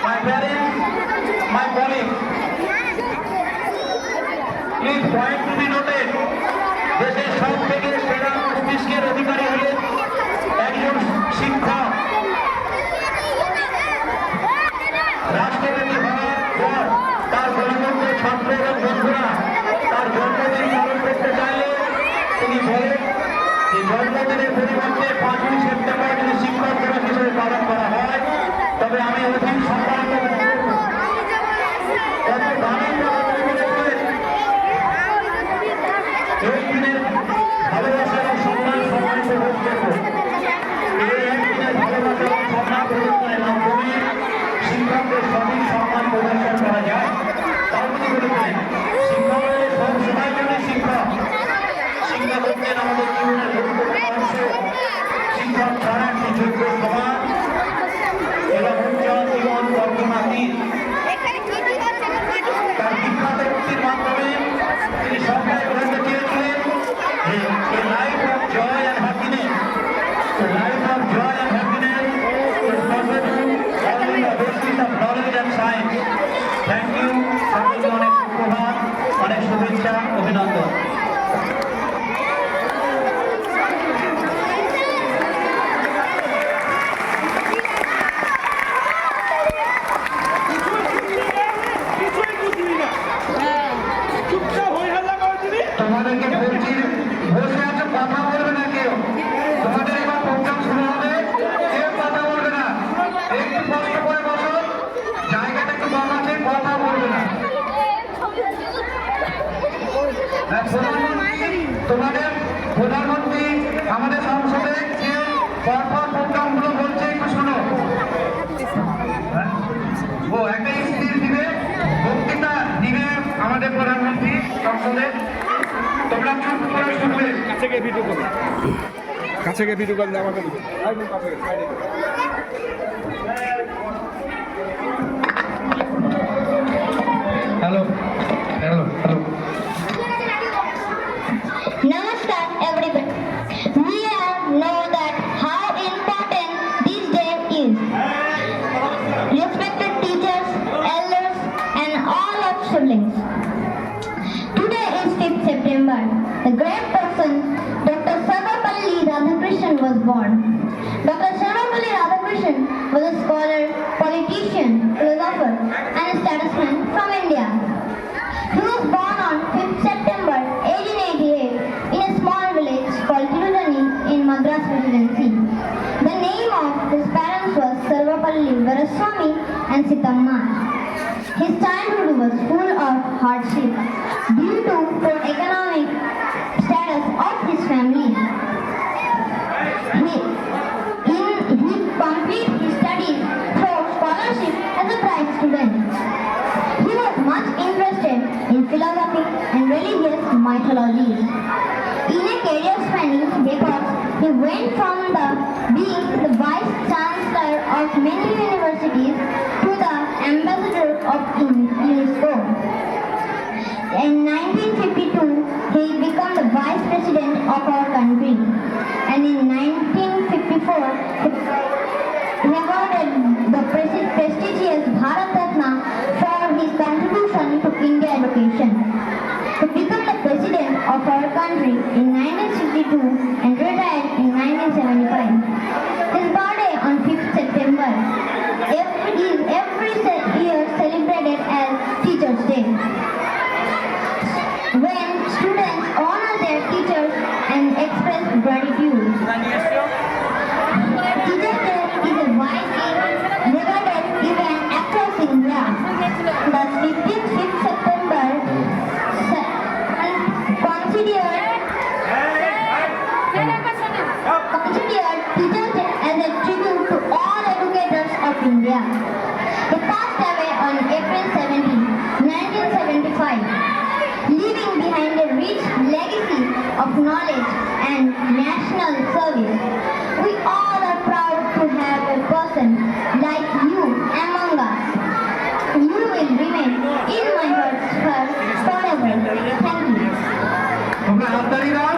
my parents, my colleagues. Please point to be noted. দেশের সব থেকে সেরা মস্তিষ্কের অধিকারী হলেন একজন শিক্ষক। রাষ্ট্রপতি হওয়ার পর তার গণতন্ত্র ছাত্র এবং বন্ধুরা তার জন্মদিন পালন করতে চাইলে তিনি বলেন যে জন্মদিনের পরিবর্তে 5ই সেপ্টেম্বর যদি শিক্ষক দিবস হিসেবে পালন করা হয় তবে আমি অধিক সম্মানিত এই দিনের ভালোবাসা এবং সম্মান সম্মানিত ভোট করব। এই একদিনের ভালোবাসা এবং সম্মান প্রদর্শনের মাধ্যমে শিক্ষকদের সঠিক সম্মান প্রদর্শন করা যায়। তার মধ্যে বলেছেন শিক্ষক সব সময় জন্য শিক্ষক হচ্ছেন আমাদের জীবনের গুরুত্বপূর্ণ অংশ। শিক্ষক ছাড়া একটি যোগ্য সমাজ এবং উজ্জ্বল জীবন কল্পনাতীত। তার বিখ্যাত উক্তির মাধ্যমে তিনি সবাই বলতে চেয়েছিলেন a life of joy and happiness, a life of joy and happiness is possible only on the basis of knowledge and science. Thank you. সকলকে অনেক সুপ্রভাত, অনেক শুভেচ্ছা, অভিনন্দন। তোমাদেরকে বলছি বসে আছো, কথা বলবে না কেউ। তোমাদের এবার প্রোগ্রাম শুরু হবে, কেউ কথা বলবে না। একটু কষ্ট করে বসো, জায়গাটা একটু কম আছে, কথা বলবে না। তোমাদের প্রধানমন্ত্রী আমাদের সংসদে যে পরপর প্রোগ্রামগুলো বলছে একটু শোনো। ও একটা স্পিচ দিবে, বক্তৃতা দিবে আমাদের প্রধানমন্ত্রী সংসদে। তোমরা চুপ করে শুনবে। কাছে গিয়ে ভিডিও করবে, কাছে গিয়ে ভিডিও করলে আমাকে hello hello hello. Namaskar everybody. We all know that how important this day is. Respected teachers, elders and all of siblings. Today is 5th September. The great person Dr. Sarvapalli Radhakrishnan was born. Dr. Sarvapalli Radhakrishnan was a scholar, politician, philosopher and a statesman from India. He was born on 5th September 1888 in a small village called Tirunani in Madras Presidency. The name of his parents was Sarvapalli Veeraswamy and Sitamma. His childhood was full of hardship due to poor economic status of his family. He completed his studies through scholarship as a bright student. He was much interested in philosophy and religious mythologies. In a career spanning because he went from being the vice chancellor of many universities to the ambassador of UNESCO. In 1952, he became the vice president of our country, and in 1954, he awarded the prestigious Bharat Ratna for his contribution to India education. He became the president of our country in 1962 and retired in 1975. His birthday on 5th September is every year celebrated as Teachers' Day, when students honor their teachers and express gratitude. Teachers' Day is a widely regarded event across India. The 5th September considered Teachers' Day as a tribute to all educators of India. He passed away on April 17, 1975, leaving behind a rich legacy of knowledge and national service. We all are proud to have a person